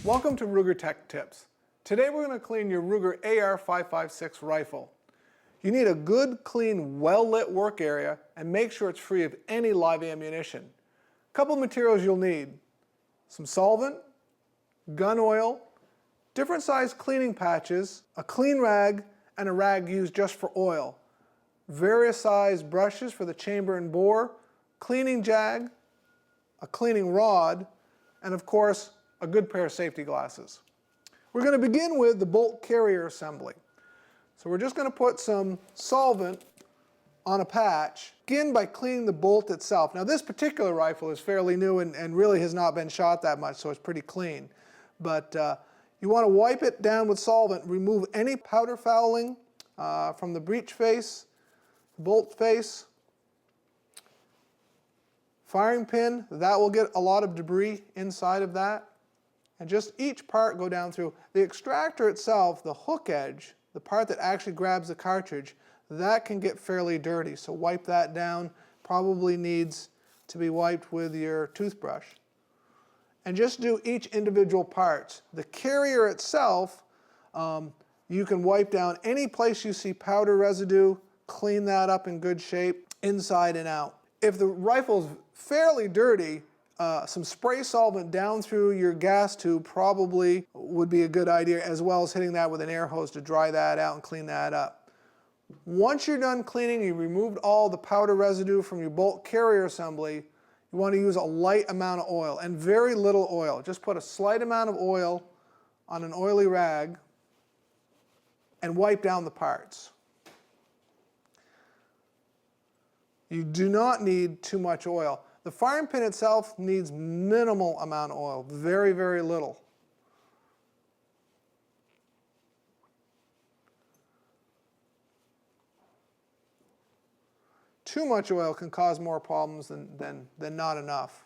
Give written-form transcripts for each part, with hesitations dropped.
Welcome to Ruger Tech Tips. Today we're going to clean your Ruger AR-556 rifle. You need a good, clean, well-lit work area and make sure it's free of any live ammunition. A couple of materials you'll need: some solvent, gun oil, different size cleaning patches, a clean rag, and a rag used just for oil, various size brushes for the chamber and bore, cleaning jag, a cleaning rod, and of course a good pair of safety glasses. We're going to begin with the bolt carrier assembly. So we're just going to put some solvent on a patch. Begin by cleaning the bolt itself. Now this particular rifle is fairly new and really has not been shot that much, so it's pretty clean. But you want to wipe it down with solvent, remove any powder fouling from the breech face, bolt face, firing pin. That will get a lot of debris inside of that. And just each part go down through. The extractor itself, the hook edge, the part that actually grabs the cartridge, that can get fairly dirty. So wipe that down. Probably needs to be wiped with your toothbrush. And just do each individual part. The carrier itself, you can wipe down any place you see powder residue, clean that up in good shape, inside and out. If the rifle's fairly dirty, some spray solvent down through your gas tube probably would be a good idea, as well as hitting that with an air hose to dry that out and clean that up. Once you're done cleaning, you removed all the powder residue from your bolt carrier assembly, you want to use a light amount of oil, and very little oil. Just put a slight amount of oil on an oily rag and wipe down the parts. You do not need too much oil. The firing pin itself needs minimal amount of oil, very, very little. Too much oil can cause more problems than not enough.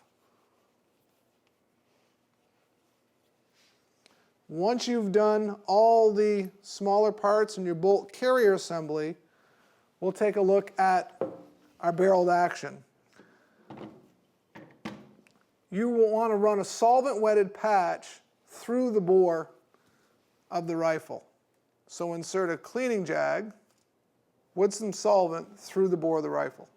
Once you've done all the smaller parts in your bolt carrier assembly, we'll take a look at our barreled action. You will want to run a solvent-wetted patch through the bore of the rifle. So insert a cleaning jag with some solvent through the bore of the rifle.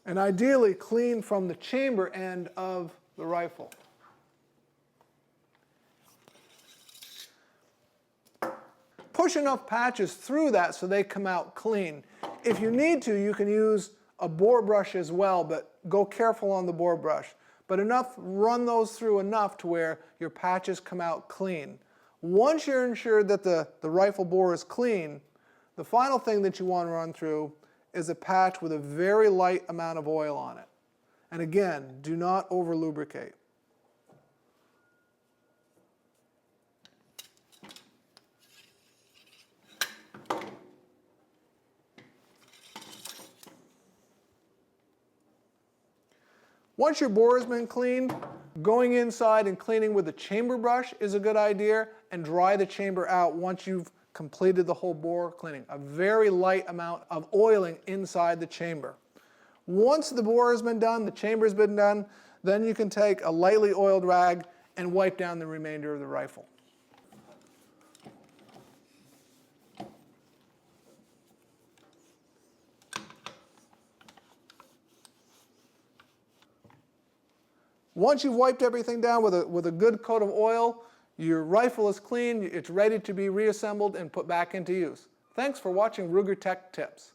And ideally clean from the chamber end of the rifle. Push enough patches through that so they come out clean. If you need to, you can use a bore brush as well, but go careful on the bore brush. But run those through enough to where your patches come out clean. Once you're ensured that the rifle bore is clean, the final thing that you want to run through is a patch with a very light amount of oil on it. And again, do not over lubricate. Once your bore has been cleaned, going inside and cleaning with a chamber brush is a good idea, and dry the chamber out once you've completed the whole bore cleaning. A very light amount of oiling inside the chamber. Once the bore has been done, the chamber has been done, then you can take a lightly oiled rag and wipe down the remainder of the rifle. Once you've wiped everything down with a good coat of oil, your rifle is clean, it's ready to be reassembled and put back into use. Thanks for watching Ruger Tech Tips.